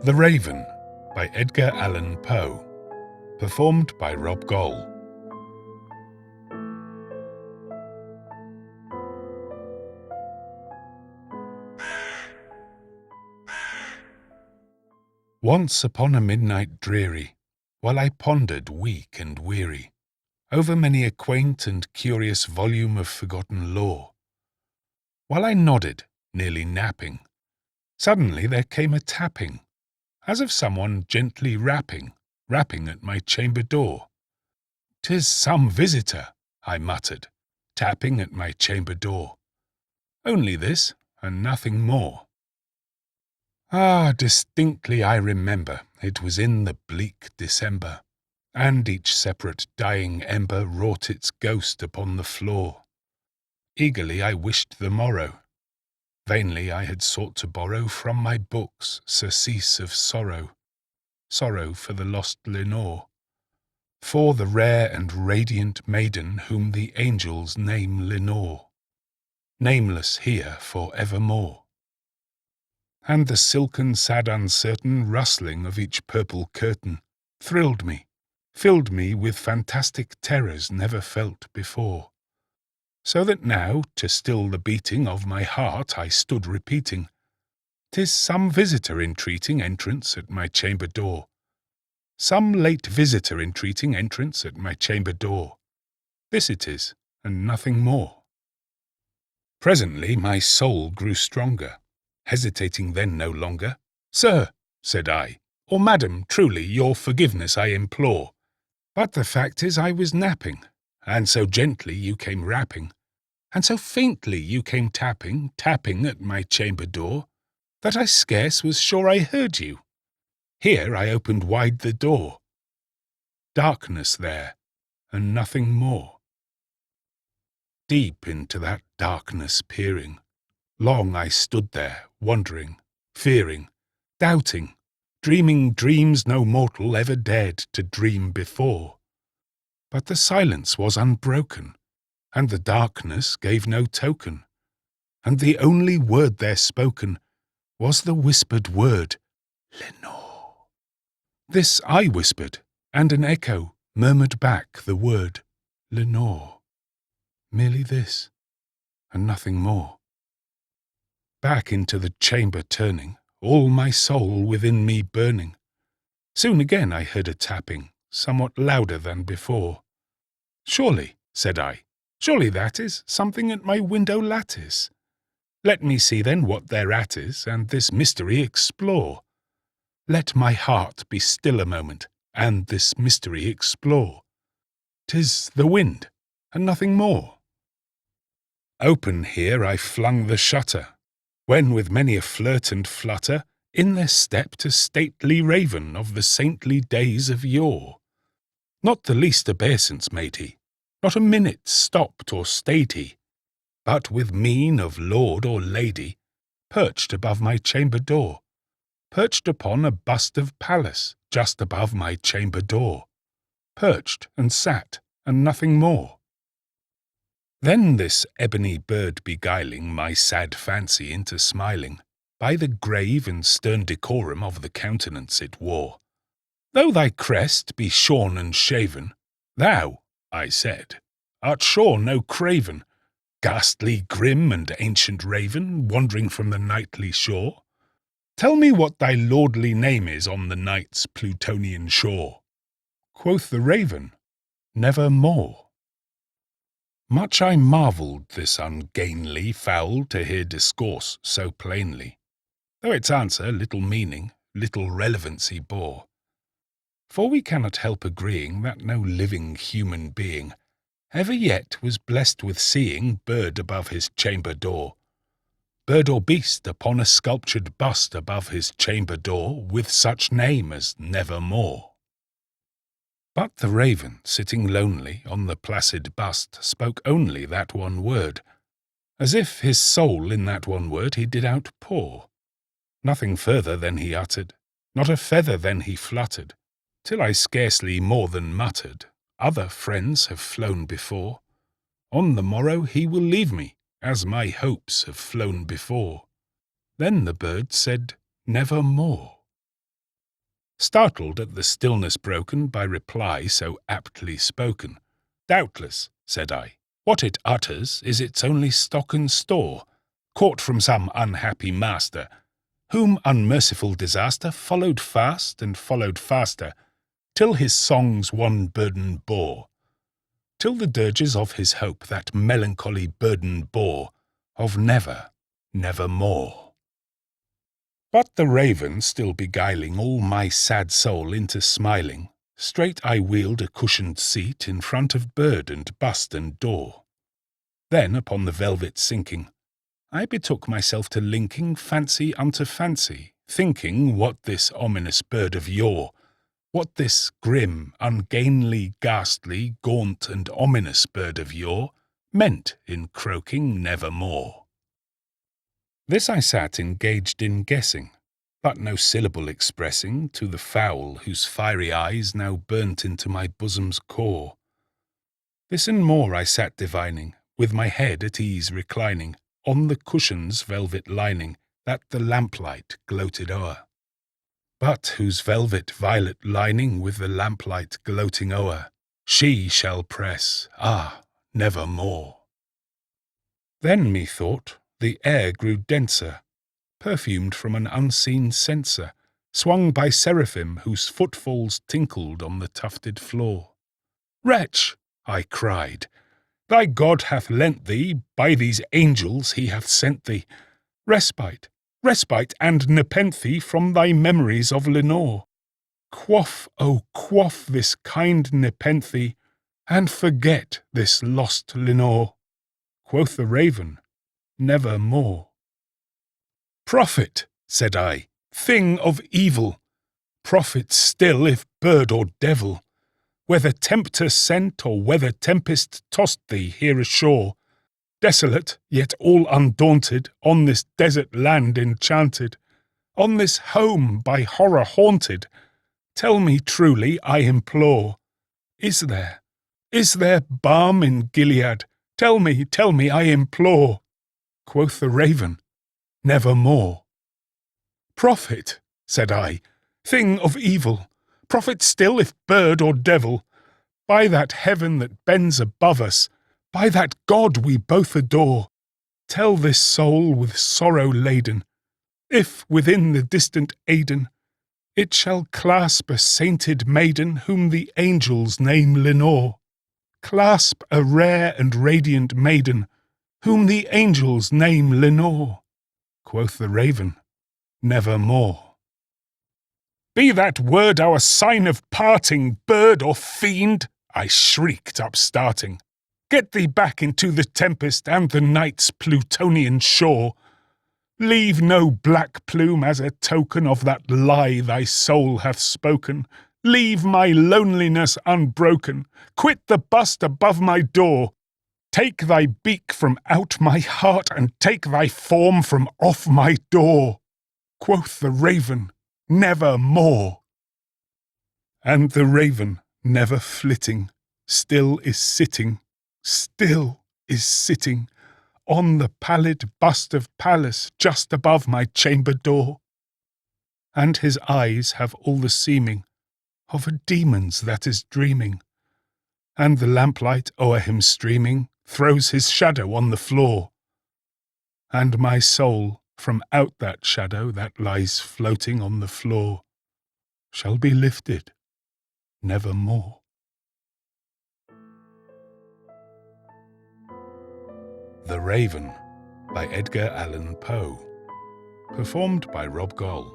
The Raven by Edgar Allan Poe, performed by Rob Goll. Once upon a midnight dreary, while I pondered weak and weary over many a quaint and curious volume of forgotten lore, while I nodded, nearly napping, suddenly there came a tapping, as of someone gently rapping at my chamber door. "'Tis some visitor," I muttered, tapping at my chamber door. "Only this, and nothing more." Ah, distinctly I remember it was in the bleak December, and each separate dying ember wrought its ghost upon the floor. Eagerly I wished the morrow. Vainly I had sought to borrow from my books surcease of sorrow for the lost Lenore, for the rare and radiant maiden whom the angels name Lenore, nameless here for evermore. And the silken, sad, uncertain rustling of each purple curtain thrilled me, filled me with fantastic terrors never felt before, so that now, to still the beating of my heart, I stood repeating, "'Tis some visitor entreating entrance at my chamber door, some late visitor entreating entrance at my chamber door. This it is, and nothing more." Presently my soul grew stronger, hesitating then no longer. "Sir," said I, "or madam, truly your forgiveness I implore, but the fact is I was napping, and so gently you came rapping, and so faintly you came tapping at my chamber door, that I scarce was sure I heard you. Here I opened wide the door. Darkness there, and nothing more." Deep into that darkness peering, long I stood there, wondering, fearing, doubting, dreaming dreams no mortal ever dared to dream before. But the silence was unbroken, and the darkness gave no token, and the only word there spoken was the whispered word, "Lenore." This I whispered, and an echo murmured back the word, "Lenore." Merely this, and nothing more. Back into the chamber turning, all my soul within me burning, soon again I heard a tapping, somewhat louder than before. "Surely," said I, "surely that is something at my window lattice. Let me see then what thereat is, and this mystery explore. Let my heart be still a moment, and this mystery explore. 'Tis the wind, and nothing more." Open here I flung the shutter, when with many a flirt and flutter in there stepped a stately raven of the saintly days of yore. Not the least obeisance made he, not a minute stopped or stayed he, but with mien of lord or lady, perched above my chamber door, perched upon a bust of Pallas just above my chamber door, perched and sat, and nothing more. Then this ebony bird beguiling my sad fancy into smiling, by the grave and stern decorum of the countenance it wore, "Though thy crest be shorn and shaven, thou," I said, "art sure no craven, ghastly, grim, and ancient raven, wandering from the nightly shore. Tell me what thy lordly name is on the night's Plutonian shore." Quoth the raven, "Nevermore." Much I marvelled this ungainly fowl to hear discourse so plainly, though its answer little meaning, little relevancy bore. For we cannot help agreeing that no living human being ever yet was blessed with seeing bird above his chamber door, bird or beast upon a sculptured bust above his chamber door, with such name as Nevermore. But the raven, sitting lonely on the placid bust, spoke only that one word, as if his soul in that one word he did outpour. Nothing further than he uttered, not a feather than he fluttered, till I scarcely more than muttered, "Other friends have flown before. On the morrow he will leave me, as my hopes have flown before." Then the bird said, "Nevermore." startled at the stillness broken by reply so aptly spoken. "Doubtless," said I, "what it utters is its only stock and store, caught from some unhappy master, whom unmerciful disaster followed fast and followed faster, till his songs one burden bore, till the dirges of his hope that melancholy burden bore, of never, nevermore." But the raven still beguiling all my sad soul into smiling, straight I wheeled a cushioned seat in front of bird and bust and door. Then, upon the velvet sinking, I betook myself to linking fancy unto fancy, thinking what this ominous bird of yore, what this grim, ungainly, ghastly, gaunt and ominous bird of yore meant in croaking nevermore. This I sat engaged in guessing, but no syllable expressing to the fowl whose fiery eyes now burnt into my bosom's core. This and more I sat divining, with my head at ease reclining, on the cushion's velvet lining, that the lamplight gloated o'er, but whose velvet violet lining with the lamplight gloating o'er, she shall press, nevermore. Then, methought, the air grew denser, perfumed from an unseen censer, swung by seraphim whose footfalls tinkled on the tufted floor. "Wretch," I cried, "thy God hath lent thee, by these angels he hath sent thee, respite, respite and nepenthe from thy memories of Lenore. Quaff, oh quaff this kind nepenthe, and forget this lost Lenore." Quoth the raven, "Nevermore." "Prophet," said I, "thing of evil, prophet still if bird or devil, whether tempter sent or whether tempest tossed thee here ashore, desolate yet all undaunted, on this desert land enchanted, on this home by horror haunted, tell me truly, I implore, is there balm in Gilead? Tell me, I implore." Quoth the raven, "Nevermore." "Prophet," said I, "thing of evil, prophet still if bird or devil, by that heaven that bends above us, by that God we both adore, tell this soul with sorrow laden, if within the distant Aidenn it shall clasp a sainted maiden whom the angels name Lenore, clasp a rare and radiant maiden whom the angels name Lenore." Quoth the raven, "Nevermore." "Be that word our sign of parting, bird or fiend?" I shrieked, upstarting. "Get thee back into the tempest and the night's Plutonian shore. Leave no black plume as a token of that lie thy soul hath spoken. Leave my loneliness unbroken. Quit the bust above my door. Take thy beak from out my heart, and take thy form from off my door." Quoth the raven, "Nevermore." And the raven, never flitting, still is sitting on the pallid bust of Pallas just above my chamber door, and his eyes have all the seeming of a demon's that is dreaming, and the lamplight o'er him streaming throws his shadow on the floor, and my soul from out that shadow that lies floating on the floor shall be lifted nevermore. The Raven by Edgar Allan Poe. Performed by Rob Goll.